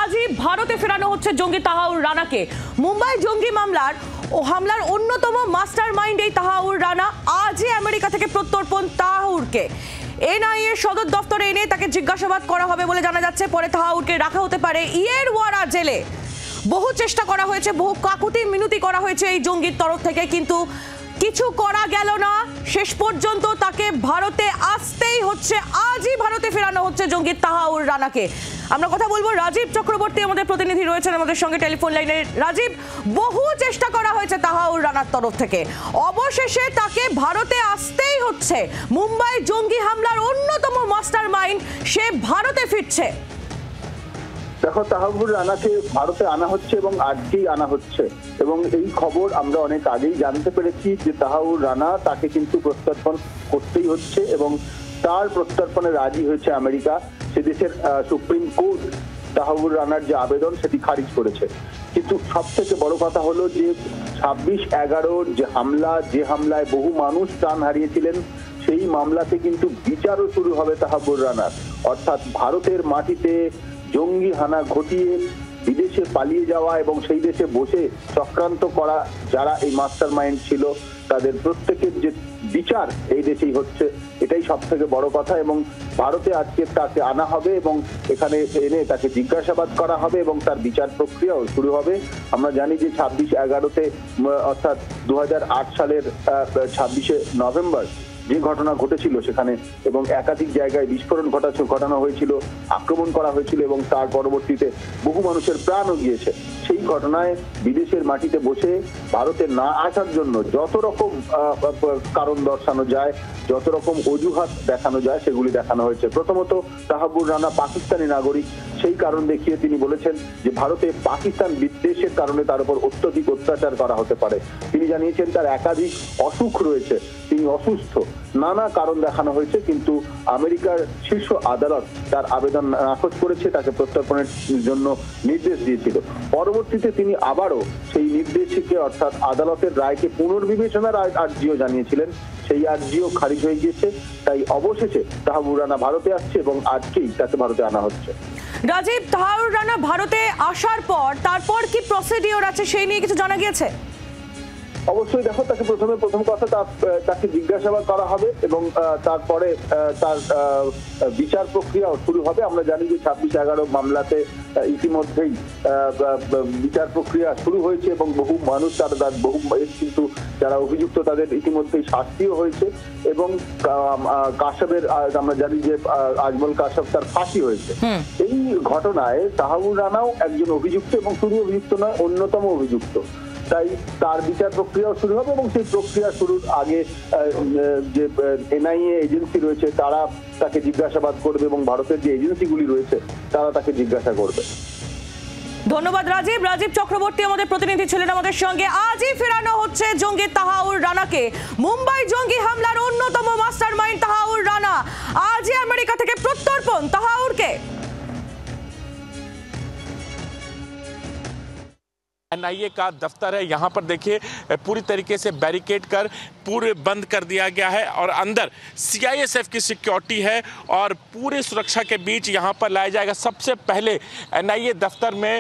আজই ভারতে ফেরানো হচ্ছে জঙ্গি তাহাউর রানাকে। মুম্বাই জঙ্গি হামলার অন্যতম মাস্টার মাইন্ড এই তাহাউর রানা। আজই আমেরিকা থেকে প্রত্যর্পণ তাহাউরকে এনআইএ সদর দপ্তরে এনে তাকে জিজ্ঞাসাবাদ করা হবে বলে জানা যাচ্ছে। পরে তাহাউরকে রাখা হতে পারে ইয়েরওয়াড়া জেলে। বহু চেষ্টা করা হয়েছে, বহু কাকুতি মিনতি করা হয়েছে এই জঙ্গির তরফ থেকে, কিন্তু কিছু করা গেল না। শেষ পর্যন্ত তাকে ভারতে আসতেই হচ্ছে। আজই ভারতে ফেরানো হচ্ছে জঙ্গি তাহাউর রানাকে। আমরা কথা বলবো রাজীব চক্রবর্তী, আমাদের প্রতিনিধি রয়েছেন আমাদের সঙ্গে টেলিফোন লাইনে। রাজীব, বহু চেষ্টা করা হয়েছে তাহাউর রানার তরফ থেকে, অবশেষে তাকে ভারতে আসতেই হচ্ছে। মুম্বাই জঙ্গি হামলার অন্যতম মাস্টার মাইন্ড সে ভারতে ফিরছে। দেখো, তাহাউর রানাকে ভারতে আনা হচ্ছে এবং আজকেই আনা হচ্ছে, এবং এই খবর আমরা অনেক আগেই জানতে পেরেছি যে তাহাউর রানা তাকে কিন্তু প্রত্যর্পণ করতেই হচ্ছে, এবং তার প্রত্যর্পণে রাজি হয়েছে আমেরিকা। সে দেশের সুপ্রিম কোর্ট তাহাউর রানার যে আবেদন সেটি খারিজ করেছে। কিন্তু সব থেকে বড় কথা হলো যে 26/11 যে হামলায় বহু মানুষ প্রাণ হারিয়েছিলেন, সেই মামলাতে কিন্তু বিচারও শুরু হবে তাহাউর রানার। অর্থাৎ ভারতের মাটিতে জঙ্গি হানা ঘটিয়ে বিদেশে পালিয়ে যাওয়া এবং সেই দেশে বসে চক্রান্ত করা যারা এই মাস্টার মাইন্ড ছিল, তাদের প্রত্যেকের যে বিচার এই দেশেই হচ্ছে, এটাই সব থেকে বড় কথা। এবং ভারতে আজকে তাকে আনা হবে এবং এখানে এনে তাকে জিজ্ঞাসাবাদ করা হবে এবং তার বিচার প্রক্রিয়াও শুরু হবে। আমরা জানি যে 26/11 অর্থাৎ 2008 সালের 26শে নভেম্বর যে ঘটনা ঘটেছিল সেখানে, এবং একাধিক জায়গায় বিস্ফোরণ ঘটানো হয়েছিল, আক্রমণ করা হয়েছিল এবং তার পরবর্তীতে বহু মানুষের প্রাণও গিয়েছে। সেই ঘটনায় বিদেশের মাটিতে বসে ভারতে না আসার জন্য যত রকম কারণ দর্শানো যায়, যত রকম অজুহাত দেখানো যায়, সেগুলি দেখানো হয়েছে। প্রথমত, তাহাউর রানা পাকিস্তানি নাগরিক, সেই কারণ দেখিয়ে তিনি বলেছেন যে ভারতে পাকিস্তান বিদ্বেষের কারণে তার উপর অত্যধিক অত্যাচার করা হতে পারে। তিনি জানিয়েছেন তার একাধিক অসুখ রয়েছে, তিনি অসুস্থ, নানা কারণ দেখানো হয়েছে, কিন্তু আমেরিকার শীর্ষ আদালত তার আবেদন নাকচ করেছে, তাকে প্রত্যর্পণের জন্য নির্দেশ দিয়েছিল। পরবর্তীতে তিনি আবারও সেই নির্দেশকে অর্থাৎ আদালতের রায়কে পুনর্বিবেচনার আর্জিও জানিয়েছিলেন, সেই আর্জিও খারিজ হয়ে গিয়েছে। তাই অবশেষে তাহাউর রানা ভারতে আসছে এবং আজকেই তাকে ভারতে আনা হচ্ছে। রাজীব, তাহাউর রানা ভারতে আসার পর তারপর কি প্রসিডিওর আছে সেই নিয়ে কিছু জানা গিয়েছে? অবশ্যই, দেখো, তাকে প্রথম কথা তাকে জিজ্ঞাসাবাদ করা হবে এবং তারপরে তার বিচার প্রক্রিয়াও শুরু হবে। আমরা জানি যে 26/11 মামলাতে ইতিমধ্যেই বিচার প্রক্রিয়া শুরু হয়েছে এবং বহু মানুষ কিন্তু যারা অভিযুক্ত তাদের ইতিমধ্যেই শাস্তিও হয়েছে, এবং কাশবের আমরা জানি যে আজমল কাশব তার ফাঁসি হয়েছে। এই ঘটনায় তাহাউর রানাও একজন অভিযুক্ত, এবং শুধু অভিযুক্ত নয়, অন্যতম অভিযুক্ত। তাই তার বিচার প্রক্রিয়াও শুরু হবে এবং সেই প্রক্রিয়া শুরুর আগে যে এনআইএ এজেন্সি রয়েছে তারা তাকে জিজ্ঞাসাবাদ করবে এবং ভারতের যে এজেন্সিগুলি রয়েছে তারা তাকে জিজ্ঞাসা করবে। ধন্যবাদ রাজীব। রাজীব চক্রবর্তী আমাদের প্রতিনিধি ছিলেন আমাদের সঙ্গে। আজই ফেরানো হচ্ছে জঙ্গি তাহাউর রানাকে। মুম্বাই জঙ্গি হামলার অন্যতম মাস্টার মাইন্ড তাহাউর রানা। আজই আমেরিকা থেকে প্রত্যর্পণ তাহাউরকে। एनआईए का दफ्तर है, यहाँ पर देखिए पूरी तरीके से बैरिकेड कर पूरे बंद कर दिया गया है और अंदर सीआईएसएफ की सिक्योरिटी है और पूरे सुरक्षा के बीच यहाँ पर लाया जाएगा। सबसे पहले एनआईए दफ्तर में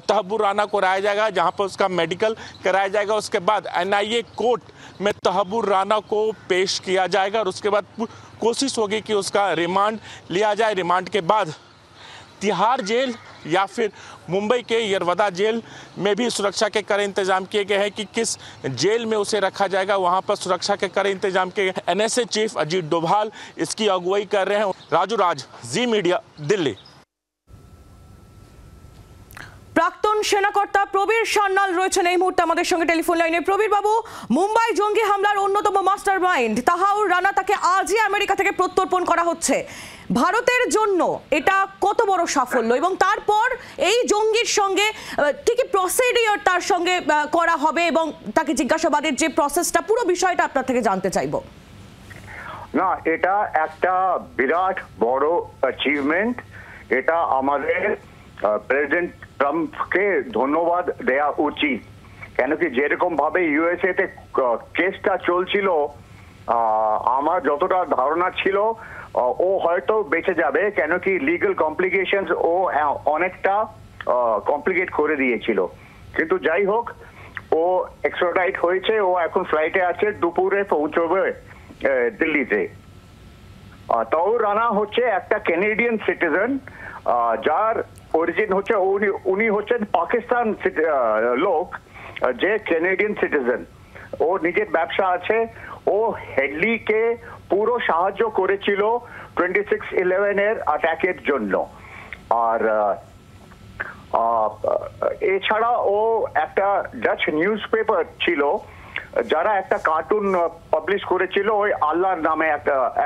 ताहबुर राना को लाया जाएगा, जहाँ पर उसका मेडिकल कराया जाएगा। उसके बाद एनआईए कोर्ट में ताहबुर राना को पेश किया जाएगा और उसके बाद कोशिश होगी कि उसका रिमांड लिया जाए। रिमांड के बाद तिहाड़ जेल या फिर मुंबई के येरवदा जेल में भी सुरक्षा के कड़े इंतजाम किए गए हैं कि किस जेल में उसे रखा जाएगा, वहां पर सुरक्षा के कड़े इंतजाम किए गए। एनएसए चीफ अजीत डोभाल इसकी अगुवाई कर रहे हैं। राजू राज, जी मीडिया, दिल्ली। প্রাক্তন সেনাকর্তা প্রবীর সান্যাল রয়েছেন এই মুহূর্তে আমাদের সঙ্গে টেলিফোন লাইনে। প্রবীর বাবু, মুম্বাই জঙ্গি হামলার অন্যতম মাস্টার মাইন্ড তাহাউর রানা, তাকে আজই আমেরিকা থেকে প্রত্যর্পণ করা হচ্ছে। ভারতের জন্য এটা কত বড় সাফল্য, এবং তারপর এই জঙ্গির সঙ্গে কি কি প্রসিডিওর তার সঙ্গে করা হবে এবং তাকে জিজ্ঞাসাবাদের যে প্রসেসটা, পুরো বিষয়টা আপনার থেকে জানতে চাইবো। না, এটা একটা বিরাট বড় অ্যাচিভমেন্ট। এটা আমাদের প্রেসিডেন্ট ট্রাম্পকে ধন্যবাদ দেওয়া উচিত। কেন কি যেরকম ভাবে ইউএসএ তে কেসটা চলছিল আমার যতটা ধারণা ছিল ও হয়তো বেঁচে যাবে, কেন কি লিগ্যাল কমপ্লিকেশনস ও অনেকটা কমপ্লিকেট করে দিয়েছিল। কিন্তু যাই হোক, ও এক্সট্রাডাইট হয়েছে, ও এখন ফ্লাইটে আছে, দুপুরে পৌঁছবে দিল্লিতে। তাওহির রানা হচ্ছে একটা ক্যানেডিয়ান সিটিজেন, যার অরিজিন হচ্ছে উনি হচ্ছেন পাকিস্তান লোক, যে ক্যানেডিয়ান সিটিজেন। ও নিজের ব্যবসা আছে, ও হেডলিকে পুরো সাহায্য করেছিল 26/11 এর অ্যাটাকের জন্য। আর এছাড়া ও একটা ডাচ নিউজ পেপার ছিল, যারা একটা কার্টুন পাবলিশ করেছিল, ওই আল্লাহ নামে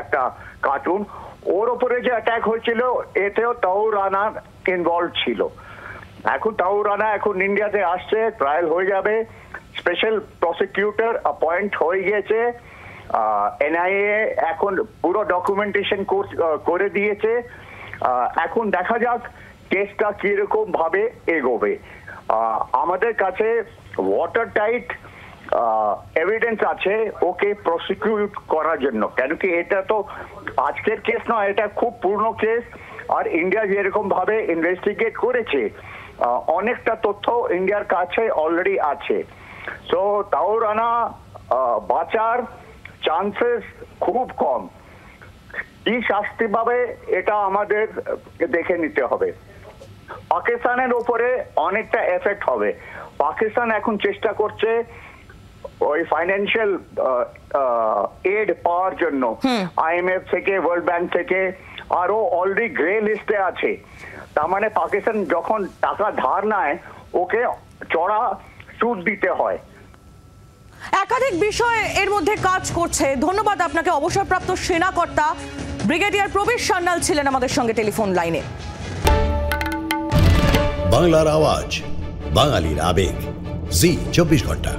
একটা কার্টুন, ওর উপরে যে অ্যাটাক হয়েছিল এতেও তাওহির রানা ইনভলভ ছিল। এখন তাওহির রানা এখন ইন্ডিয়াতে আসছে, ট্রায়াল হয়ে যাবে, স্পেশাল প্রসিকিউটর অ্যাপয়েন্ট হয়ে গেছে, এনআইএ এখন পুরো ডকুমেন্টেশন করে দিয়েছে। এখন দেখা যাক কেসটা কিরকম ভাবে এগোবে। আমাদের কাছে ওয়াটার টাইট এভিডেন্স আছে ওকে প্রসিকিউট করার জন্য, কেন কি এটা তো আজকের কেস নয়, এটা খুব পুরনো কেস। আর ইন্ডিয়া যেরকম ভাবে ইনভেস্টিগেট করেছে, অনেকটা তথ্য ইন্ডিয়ার কাছে অলরেডি আছে। সো তাওহির রানা বাঁচার চান্সেস খুব কম। কি শাস্তি পাবে এটা আমাদের দেখে নিতে হবে। পাকিস্তানের উপরে অনেকটা এফেক্ট হবে। পাকিস্তান এখন চেষ্টা করছে ওই ফাইন্যান্সিয়াল এড পাওয়ার জন্য IMF থেকে, ওয়ার্ল্ড ব্যাংক থেকে, আরো অলরেডি গ্রে লিস্টে আছে। তার মানে পাকিস্তান যখন টাকা ধার নেয় ওকে চড়া সুদ দিতে হয়। একাধিক বিষয় এর মধ্যে কাজ করছে। ধন্যবাদ আপনাকে। অবসরপ্রাপ্ত সেনা কর্তা ব্রিগেডিয়ার প্রবীর সান্যাল ছিলেন আমাদের সঙ্গে টেলিফোন লাইনে। বাংলার আওয়াজ, বাঙালির আবেগ, জি 24 ঘন্টা।